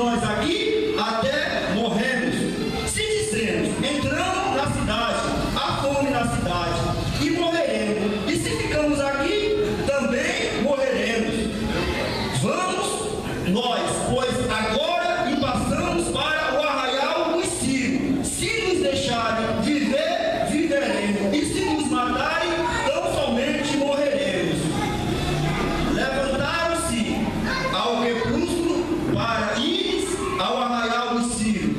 nós aqui até morremos. Se dissermos, entramos na cidade, há fome na cidade, e morreremos. E se ficamos aqui, também morreremos. Vamos nós, pois, agora e passamos para o arraial dos Sírios. Se nos deixarem viver, viveremos. E se nos matarem, tão somente morreremos. Levantaram-se ao crepúsculo para ir ao arraial dos Sírios.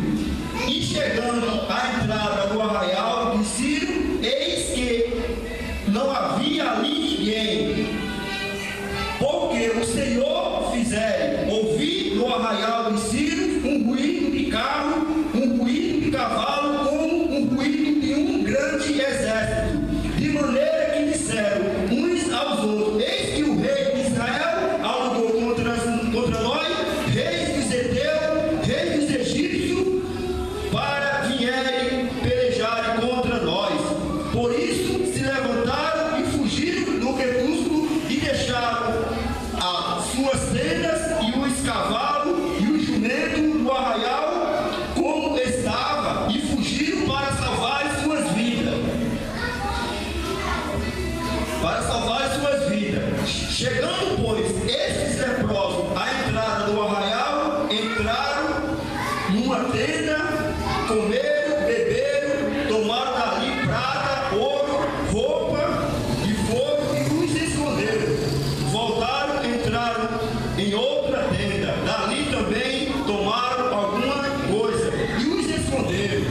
E chegando à entrada do arraial dos Sírios, eis que não havia ali ninguém, porque o Senhor fizera ouvir no arraial dos Sírios um ruído de carro, um ruído de cavalo, como um ruído de um grande exército, de maneira que disseram uns aos outros: eis que o rei de Israel alugou contra nós, reis dos Heteus, reis dos egípcios, para vierem pelejarem contra nós. Por isso se levantaram e fugiram no crepúsculo e deixaram as suas tendas e os cavalos e os jumentos no arraial como estava, e fugiram para salvar as suas vidas. Para salvar as suas vidas. Chegando, pois, estes leprosos à entrada do arraial, entraram numa tenda, comeram, beberam, tomaram dali prata, ouro, roupa, e foram e os esconderam. Voltaram, entraram em outra tenda, dali também tomaram alguma coisa e os esconderam.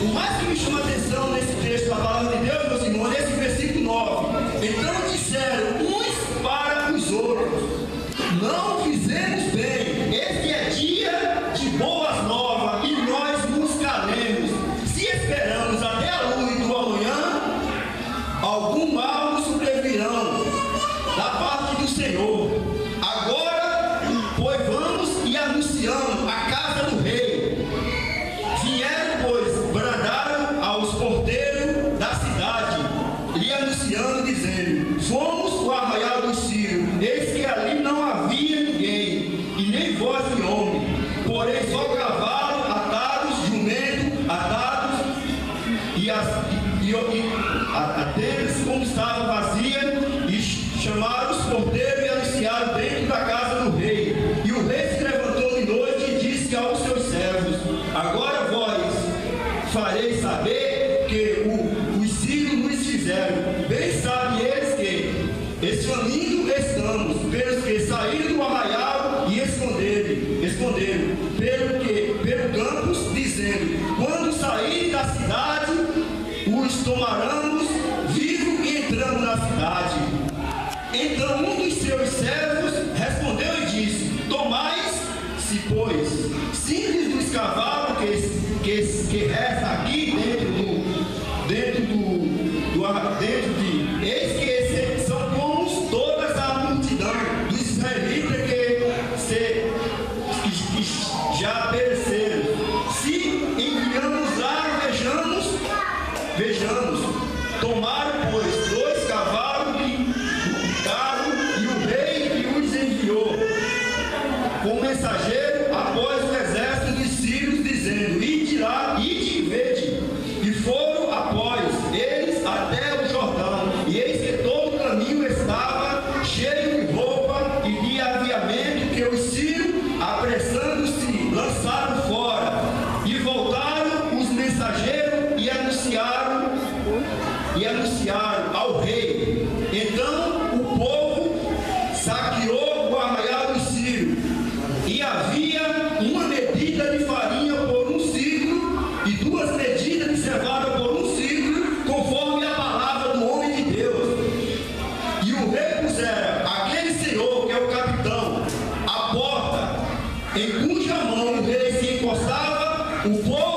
O mais que me chama a atenção nesse texto da palavra de Deus, meus irmãos, nesse versículo 9: então disseram uns para os outros: não fizemos bem, este é dia de boas novas, e nós nos calemos. Se esperamos até a luz do amanhã, algum mal nos sobrevirão da parte do Senhor. Agora, pois, vamos e anunciamos a casa do rei. Vieram, pois, brandaram aos porteiros da cidade, lhe anunciando, dizendo: fomos ao arraial dos Sírios, eis que ali não havia ninguém, e nem voz de homem, porém só cavalos atados, jumentos atados, e a tendas como estava vazia, e chamaram os porteiros e anunciaram dentro da casa do rei. E o rei se levantou de noite e disse aos seus servos: agora vós fareis saber que os sírios nos fizeram. Bem sabem eles que exfaminto estamos, pelos que saíram do arraial e esconderam pelo campos, dizendo: quando saírem da cidade, os tomaremos vivos e entramos na cidade. Então um dos seus servos respondeu e disse: tomais-se, pois, simples dos cavalos que resta aqui dentro de eis que esses são como todas a multidão dos israelitas que já pereceram. Se enviamos lá, vejamos, tomaram, pois, 2 cavalos de carro, e o rei que os enviou com mensageiro após o exército de sírios, dizendo: ide lá, ide e vede. E foram após eles até o Jordão, e eis que todo o caminho estava cheio de roupa e de aviamento, que os sírios, apressando-se, lançaram fora. E voltaram os mensageiros e anunciaram ao rei. Então o povo saqueou o arraial dos sírios, e havia uma medida de farinha por um ciclo, e 2 medidas de cevada por um ciclo, conforme a palavra do homem de Deus. E o rei pusera aquele senhor, que é o capitão, à porta, em cuja mão o rei se encostava, o povo